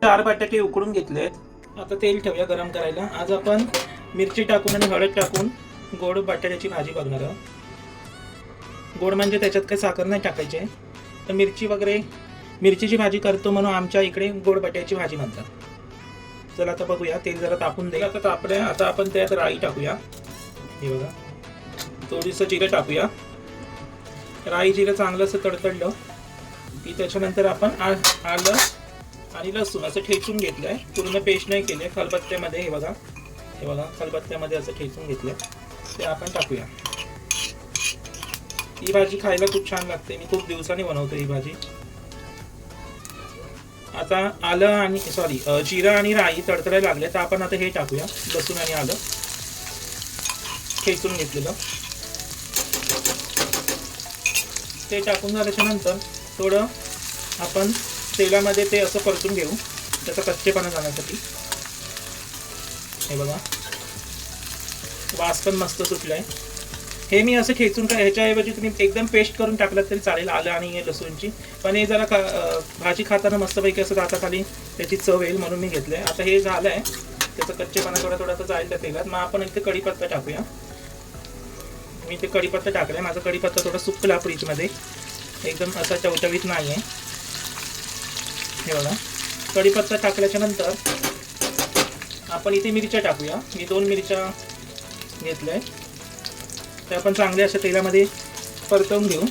4 बटाटे उकडून घेतलेत. आता तेल ठेवूया गरम करायला. आज आपण मिरची टाकून आणि हळद टाकून गोड बटाट्याची भाजी बघणार आहोत. गोड म्हणजे त्याच्यात काही साखर नाही टाकायची, तर मिरची वगैरे मिरचीची भाजी करतो म्हणून आमच्या इकडे गोड बटाट्याची भाजी म्हणतात. चला आता बघूया. तेल जरा तापून दे. आता तापले. आता आपण त्यात राई टाकूया. हे बघा, थोडीसं जिरं टाकूया. राई जिरं चांगलं असं तडतडलं की त्याच्यानंतर आपण आलं आणि लसूण असं ठेचून घेतलंय. पूर्ण पेस्ट नाही केले. खलबत्त्यामध्ये हे बघा खलबत्त्यामध्ये असं ठेचून घेतलंय, ते आपण टाकूया. ही भाजी खायला खूप छान लागते. मी खूप दिवसांनी बनवतो ही भाजी. आता आलं आणि जिरं आणि राई तडतडायला लागले, तर आपण आता हे टाकूया. लसूण आणि आलं ठेचून घेतलेलं ते टाकून झाल्याच्या नंतर थोडं आपण तेलामध्ये ते असं परतून घेऊ, त्याचा कच्चेपणा जाण्यासाठी. हे बघा, वास पण मस्त सुटलाय. हे मी असं खेचून ह्याच्याऐवजी तुम्ही एकदम पेस्ट करून टाकलात तरी चालेल, आलं आणि लसूणची. पण हे जरा भाजी खाताना मस्तपैकी असं दाताखाली त्याची चव येईल म्हणून मी घेतलंय. आता हे झालं आहे, त्याचा कच्चेपणा थोडा जाईल त्या तेलात. मग आपण इथे कढीपत्ता टाकूया. मी ते कढीपत्ता टाकलाय. माझा कढीपत्ता थोडा सुकला फ्रीजमध्ये, एकदम असा टवटवीत नाही आहे. हे बघा, कढीपत्ता टाकल्याच्या नंतर आपण इथे मिरच्या टाकूया. मी 2 मिरच्या घेतल्या, ते आपण चांगले अशा तेलामध्ये परतवून घेऊ.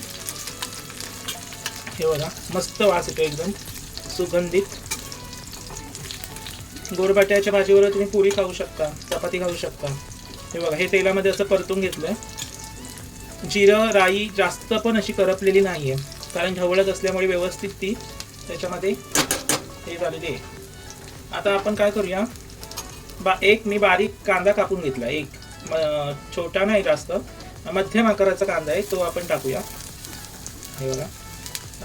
हे बघा, मस्त वास येतो, एकदम सुगंधित. गोड बटाट्याच्या भाजीवर तुम्ही पुरी खाऊ शकता, चपाती खाऊ शकता. हे बघा, हे तेलामध्ये असं परतून घेतलंय. जिरं राई जास्त पण अशी करपलेली नाही आहे, कारण ढवळत असल्यामुळे व्यवस्थित ती त्याच्यामध्ये हे झालेली आहे. आता आपण काय करूया, मी बारीक कांदा कापून घेतला. एक छोटा नाही, जास्त मध्यम आकाराचा कांदा आहे, तो आपण टाकूया. हे बघा,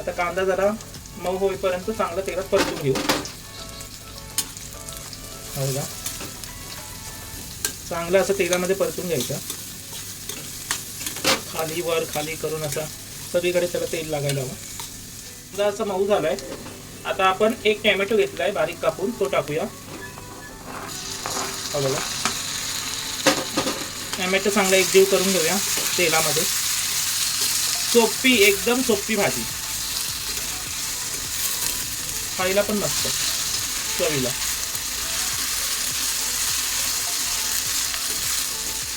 आता कांदा जरा मऊ होईपर्यंत चांगलं तेलात परतून घेऊ. हो बघा, चांगलं असं तेलामध्ये परतून घ्यायचं. खाली वर खाली करून असं सगळीकडे त्याला तेल लागायला हवं. कांदा असं मऊ झालाय. आता आपण एक टोमॅटो घेतलाय बारीक कापून, तो टाकूया. हो बघा, टोमॅटो चांगला एकजीव करून घेऊया तेलामध्ये. सोपी, एकदम सोपी भाजी, खायला पण मस्त चवीला.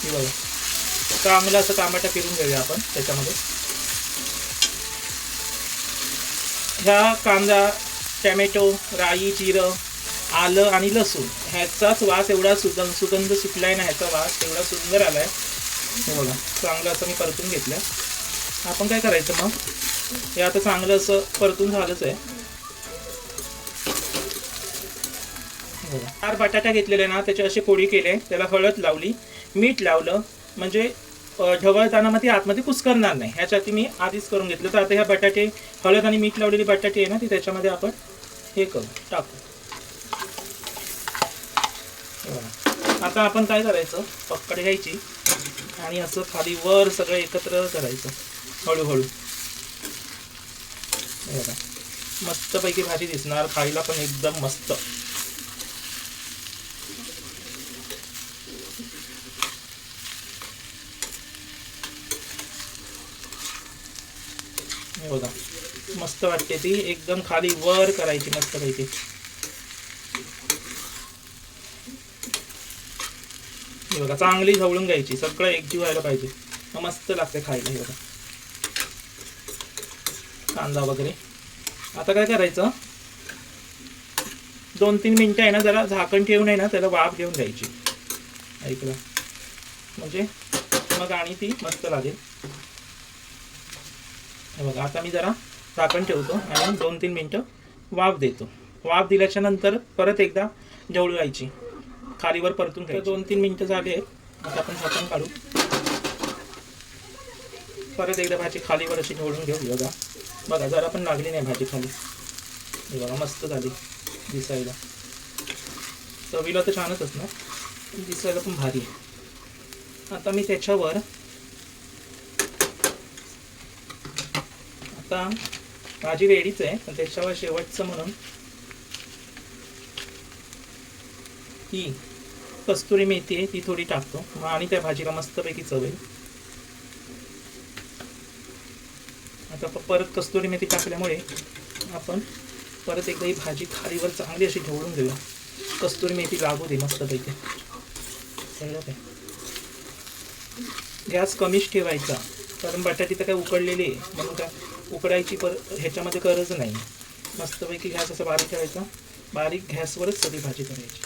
हे बघा, चांगलं असं टमाटा फिरून घेऊया आपण त्याच्यामध्ये. ह्या कांदा, टोमॅटो, राई, जिरं, आलं आणि लसूण ह्याचाच वास एवढा सुगंध सुटलाय ना, ह्याचा वास एवढा सुंदर आलाय. हे बघा, चांगलं असं मी परतून घेतलं. आपण काय करायचं मग, हे आता चांगलं असं परतून झालंच आहे. 4 बटाटा घेतलेले ना, त्याचे असे पोळी केले, त्याला हळद लावली, मीठ लावलं, म्हणजे ढवळताना मग ती आतमध्ये कुस्करणार नाही, ह्याच्यासाठी मी आधीच करून घेतलं. तर आता ह्या बटाटे, हळद आणि मीठ लावलेली बटाटे आहे ना, ती त्याच्यामध्ये आपण हे करू टाकू. आता आपण काय करायचं, पक्कड घ्यायची आणि असं खाली वर सगळं एकत्र करायचं हळूहळू. बघा, मस्तपैकी भाजी दिसणार, खायला पण एकदम मस्त. हे बघा, मस्त वाटते ती, एकदम खाली वर करायची मस्तपैकी. हे बघा, चांगली ढवळून घ्यायची, सगळं एकजीव व्हायला पाहिजे, मस्त लागते खायला. हे बघा, कांदा वगैरे. आता काय करायचं, 2-3 मिनिटं आहे ना, जरा झाकण ठेवून आहे ना, त्याला वाफ घेऊन घ्यायची. ऐकलं म्हणजे मग आणि ती मस्त लागेल. हे बघा, आता मी जरा झाकण ठेवतो आणि 2-3 मिनिटं वाफ देतो. वाफ दिल्याच्या नंतर परत एकदा ढवळायची, खालीवर परतून घ्यायची. 2-3 मिनिटं झाली आहेत. आता आपण झाकण काढू, परत एकदा भाजी खालीवर अशी ढवळून घेऊ. बघा, जरा पण लागली नाही भाजी खाली. हे बघा, मस्त झाली दिसायला. चवीला तर छानच असणार, दिसायला पण भारी आहे. आता मी त्याच्यावर आता भाजी रेडीच आहे, पण त्याच्यावर शेवटचं म्हणून ही कस्तुरी मेथी आहे ती थोडी टाकतो आणि त्या भाजीला मस्तपैकी चव येईल. आता परत कस्तुरी मेथी टाकल्यामुळे आपण परत एकदा ही भाजी खालीवर चांगली अशी ढवळून घेऊया. कस्तुरी मेथी लागू दे मस्तपैकी. कळलं काय? गॅस कमीच ठेवायचा कारण बटाटी तर काय उकडलेली आहे म्हणून काय उकडायची ह्याच्यामध्ये गरज नाही. मस्तपैकी गॅस असं बारीक ठेवायचा. बारीक गॅसवरच सगळी भाजी करायची.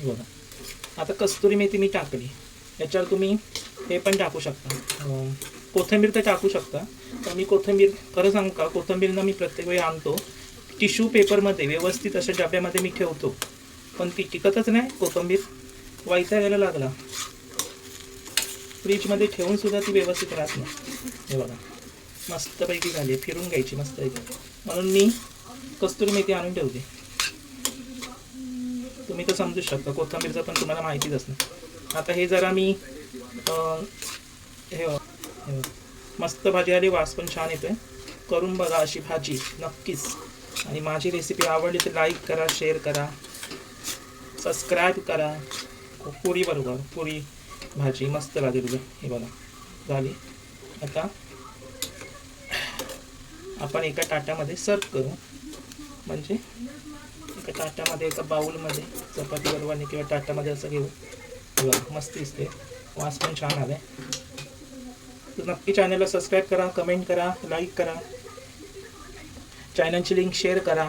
बघा आता कस्तुरी मेथी मी टाकली. याच्यावर तुम्ही हे पण टाकू शकता, कोथिंबीर तर टाकू शकता. तर मी कोथिंबीर खरं सांगू का, कोथिंबीरनं मी प्रत्येक वेळी आणतो टिश्यू पेपरमध्ये व्यवस्थित अशा डब्यामध्ये मी ठेवतो, पण ती टिकतच नाही. कोथिंबीर वैतागायला लागला. फ्रीजमध्ये ठेवून सुद्धा ती व्यवस्थित राहत नाही. हे बघा मस्तपैकी झाली आहे, फिरून घ्यायची मस्तपैकी. म्हणून मी कस्तुरी मेथी आणून ठेवते. तुम्ही तर समजू शकता, कोथिंबीरचं पण तुम्हाला माहितीच असणार. आता हे जरा मी हे मस्त भाजी आली, वास पण छान येतोय. करून बघा अशी भाजी नक्कीच. आणि माझी रेसिपी आवडली तर लाईक करा, शेअर करा, सबस्क्राईब करा. पुरी बरोबर पुरी भाजी मस्त लागेल. हे बघा झाली. आता आपण एका ताटामध्ये सर्व करू, म्हणजे एका ताटामध्ये एका बाउलमध्ये चपाती बरोबर किंवा ताटामध्ये असं घेऊ. बघा मस्त दिसते, वास पण छान आलाय. तर नक्की चॅनलला सबस्क्राईब करा, कमेंट करा, लाईक करा, चॅनलची लिंक शेअर करा.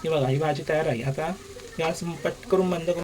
ही बघा ही भाजी तयार आहे. आता गॅस पट करून बंद करून